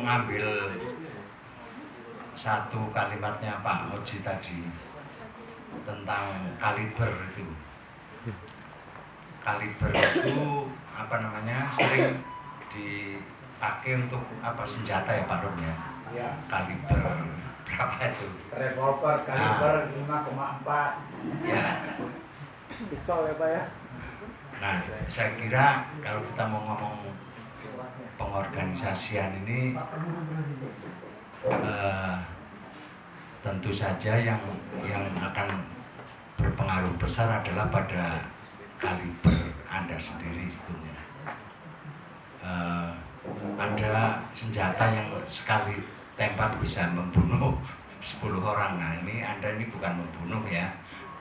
mengambil satu kalimatnya Pak Oji tadi tentang kaliber itu. Kaliber itu apa namanya, sering dipakai untuk apa, senjata ya Pak Rum ya? Ya. Kaliber berapa itu? Revolver kaliber 5,4. Ya. Pistol ya Pak ya? Nah, saya kira kalau kita mau ngomong pengorganisasian ini tentu saja yang akan berpengaruh besar adalah pada kaliber Anda sendiri sebetulnya. Ada senjata yang sekali tembak bisa membunuh 10 orang. Nah, ini Anda ini bukan membunuh ya,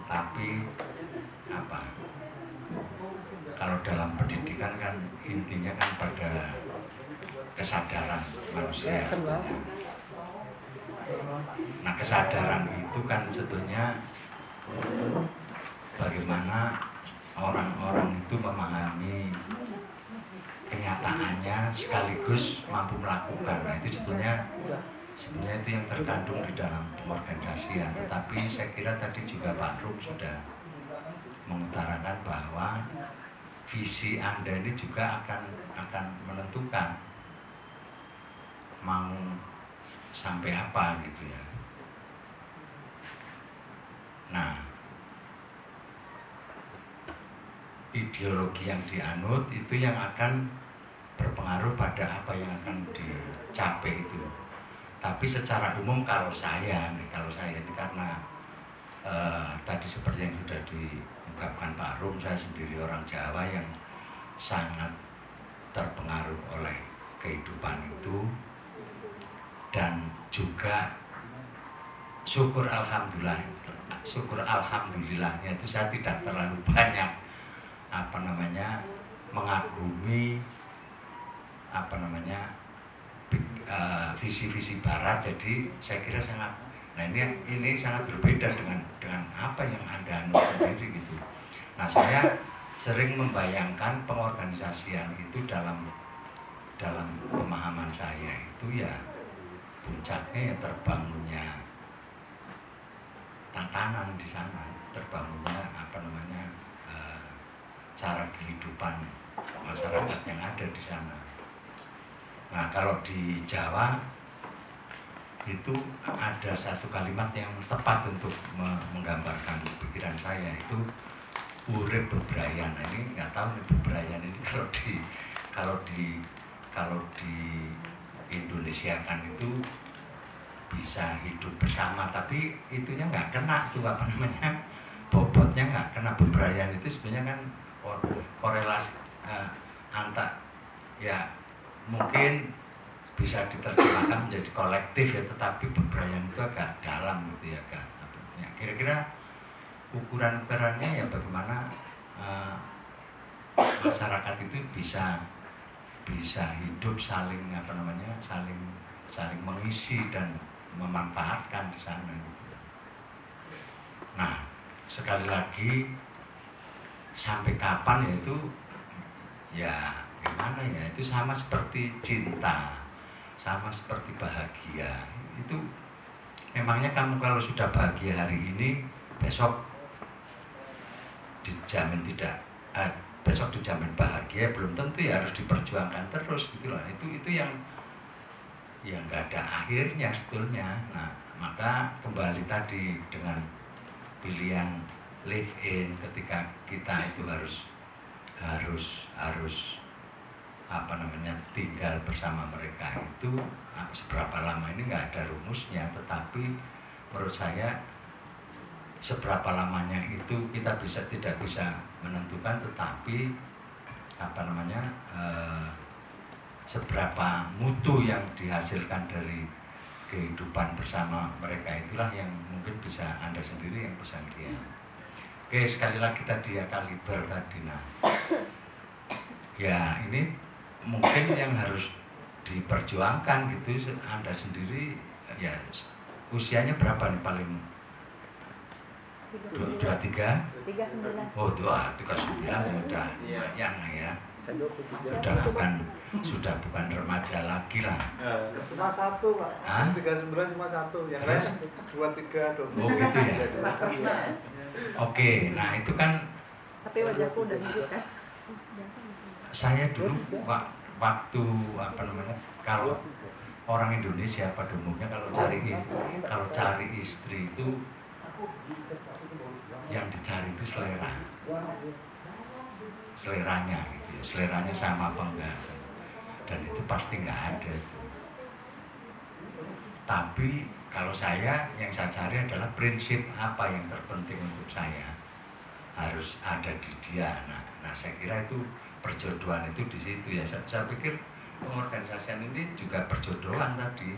tapi apa? Kalau dalam pendidikan kan intinya kan pada kesadaran manusia. Nah, kesadaran itu kan sebetulnya bagaimana orang-orang itu memahami kenyataannya sekaligus mampu melakukan. Nah, itu sebetulnya itu yang terkandung di dalam pengorganisasian. Tetapi saya kira tadi juga Pak Rum sudah mengutarakan bahwa visi Anda ini juga akan menentukan mau sampai apa gitu ya. Nah, ideologi yang dianut itu yang akan berpengaruh pada apa yang akan dicapai itu. Tapi secara umum kalau saya ini karena tadi seperti yang sudah diungkapkan Pak Rum, saya sendiri orang Jawa yang sangat terpengaruh oleh kehidupan itu, dan juga syukur alhamdulillahnya itu saya tidak terlalu banyak mengagumi visi-visi barat. Jadi saya kira sangat, nah ini sangat berbeda dengan apa yang Anda anut sendiri gitu. Nah, saya sering membayangkan pengorganisasian itu dalam pemahaman saya itu ya puncaknya ya terbangunnya tantangan di sana, terbangunnya cara kehidupan masyarakat yang ada di sana. Nah, kalau di Jawa itu ada satu kalimat yang tepat untuk menggambarkan pikiran saya, itu urip bebrayan. Nah, ini nggak tahu nih bebrayan ini kalau di Indonesia kan itu bisa hidup bersama, tapi itunya nggak kena tuh bobotnya nggak kena. Bebrayan itu sebenarnya kan korelasi antar ya, mungkin bisa diterjemahkan menjadi kolektif ya, tetapi bebrayan itu agak dalam gitu ya, kira-kira ukurannya ya bagaimana masyarakat itu bisa hidup saling mengisi dan memanfaatkan di sana. Nah, sekali lagi sampai kapan ya itu ya gimana ya, itu sama seperti cinta, sama seperti bahagia. Itu memangnya kamu kalau sudah bahagia hari ini, besok dijamin bahagia? Belum tentu ya, harus diperjuangkan terus gitulah. Itu yang nggak ada akhirnya sebetulnya. Nah, maka kembali tadi dengan pilihan live in, ketika kita itu harus tinggal bersama mereka itu seberapa lama ini nggak ada rumusnya, tetapi menurut saya seberapa lamanya itu kita tidak bisa menentukan, tetapi seberapa mutu yang dihasilkan dari kehidupan bersama mereka itulah yang mungkin bisa Anda sendiri yang bisa lihat. Oke, sekali lagi tadi ya kaliber tadi. Nah, ya ini mungkin yang harus diperjuangkan gitu. Anda sendiri ya usianya berapa nih paling? 23? 39. Oh, 39 ya udah yang ya. sudah bukan remaja lagi lah. Cuma satu Pak. Hah? 39 cuma satu, yang lain 23 dong. Oh gitu ya. Oke, nah itu kan Tapi wajahku udah mirip kan? saya dulu waktu apa namanya, kalau orang Indonesia pada umumnya kalau cari istri itu yang dicari itu seleranya gitu ya. Seleranya sama apa enggak, dan itu pasti nggak ada itu. Tapi kalau yang saya cari adalah prinsip apa yang terpenting untuk saya harus ada di dia. Nah saya kira itu perjodohan itu di situ ya. Saya pikir pengorganisasian ini juga perjodohan tadi.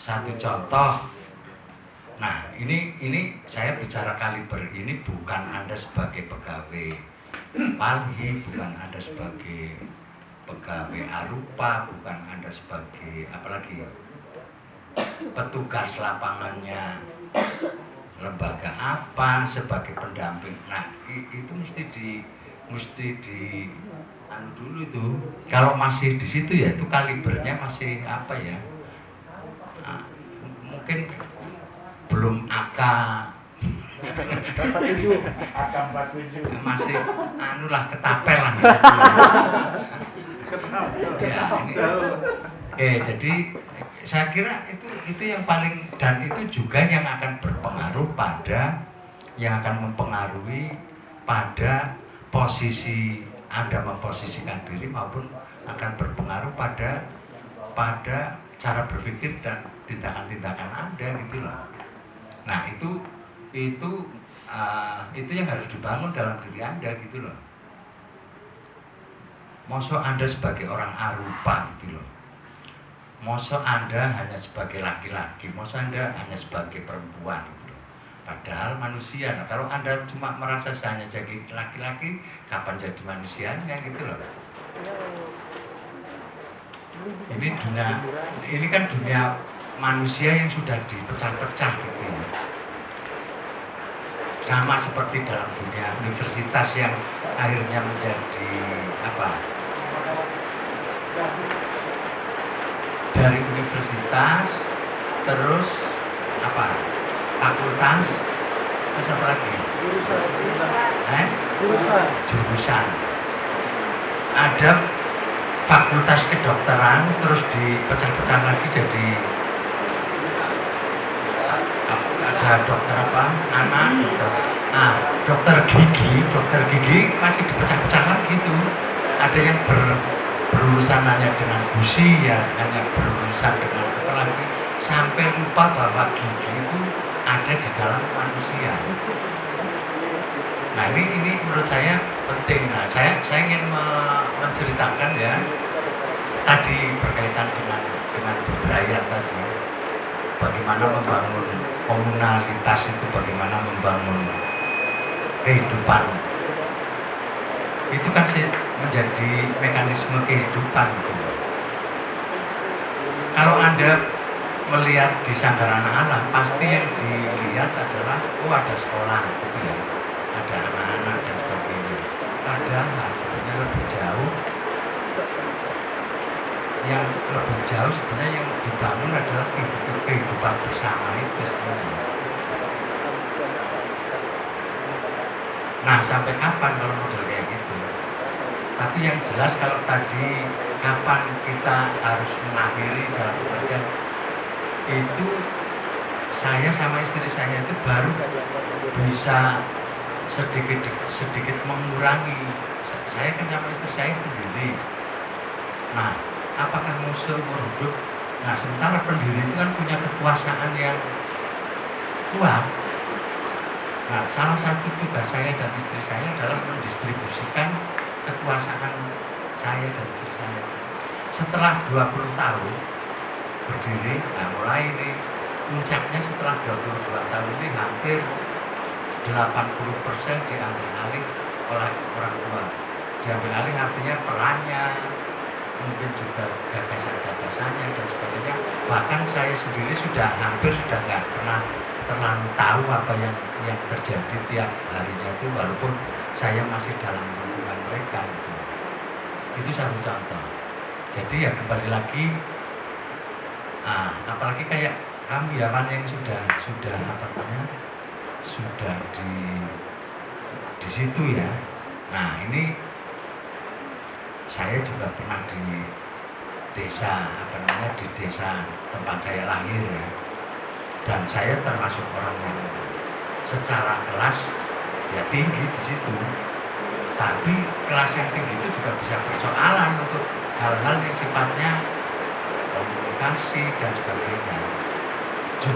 Satu contoh. Nah, ini saya bicara kaliber ini bukan Anda sebagai pegawai Palhi, bukan Anda sebagai pegawai Arupa, bukan Anda sebagai apalagi petugas lapangannya lembaga apa, sebagai pendamping. Nah, itu mesti di anu dulu itu. Kalau masih di situ ya itu kalibernya masih apa ya? Nah, mungkin belum AK 47, AK 47. masih anu lah, ketapel lah gitu. Ya, ini. Jadi saya kira itu yang paling, dan itu juga yang akan berpengaruh pada, yang akan mempengaruhi pada posisi Anda memposisikan diri, maupun akan berpengaruh pada cara berpikir dan tindakan-tindakan Anda gitu loh. Nah itu yang harus dibangun dalam diri Anda gitu loh. Mosok Anda sebagai orang Arupa gitu loh. Mosok Anda hanya sebagai laki-laki, mosok Anda hanya sebagai perempuan gitu loh. Padahal manusia. Nah, kalau Anda cuma merasa saya hanya jadi laki-laki, kapan jadi manusianya gitu loh. Ini kan dunia manusia yang sudah dipecah-pecah gitu ya. Sama seperti dalam dunia universitas yang akhirnya menjadi apa? Dari universitas terus apa? Fakultas, terus apa lagi? Jurusan. Ada fakultas kedokteran, terus dipecah-pecah lagi jadi ada dokter apa? Anak, dokter gigi masih dipecah-pecah lagi tuh. Ada yang berurusan hanya dengan gusi ya, hanya berurusan dengan apa lagi, sampai lupa bahwa gigi itu ada di dalam manusia. Nah ini menurut saya penting. Nah saya ingin menceritakan ya, tadi berkaitan dengan budaya tadi, bagaimana membangun komunalitas itu, bagaimana membangun kehidupan itu kan menjadi mekanisme kehidupan gitu. Kalau Anda melihat di Sanggar Anak-anak, pasti yang dilihat adalah ada sekolah gitu ya, ada anak-anak dan sebagainya. Padahal sebenarnya lebih jauh, yang lebih jauh sebenarnya yang dibangun adalah kehidupan bersama itu sebenarnya. Nah sampai kapan kalau model kayak gitu? Tapi yang jelas kalau tadi kapan kita harus mengakhiri dalam pengertian itu, saya sama istri saya itu baru bisa sedikit mengurangi. Saya kan sama istri saya sendiri. Nah, apakah mau seumur hidup? Nah, sementara pendiri itu kan punya kekuasaan yang kuat. Nah, salah satu tugas saya dan istri saya adalah mendistribusikan kekuasaan saya dan istri saya. Setelah 20 tahun berdiri, nah mulai ini puncaknya setelah 22 tahun ini hampir 80% diambil alih oleh orang tua. Diambil alih artinya perannya, mungkin juga gagasan-gagasannya dan sebagainya. Bahkan saya sendiri hampir sudah nggak pernah terlalu tahu apa yang terjadi tiap harinya itu, walaupun saya masih dalam lingkungan sampaikan itu satu contoh. Jadi ya kembali lagi, apalagi kayak kami ya kan yang sudah apa namanya sudah di situ ya. Nah ini saya juga pernah di desa apa namanya di desa tempat saya lahir ya, dan saya termasuk orang yang secara kelas ya tinggi di situ, tapi kelas yang tinggi itu juga bisa persoalan untuk hal-hal yang sifatnya komunikasi dan sebagainya.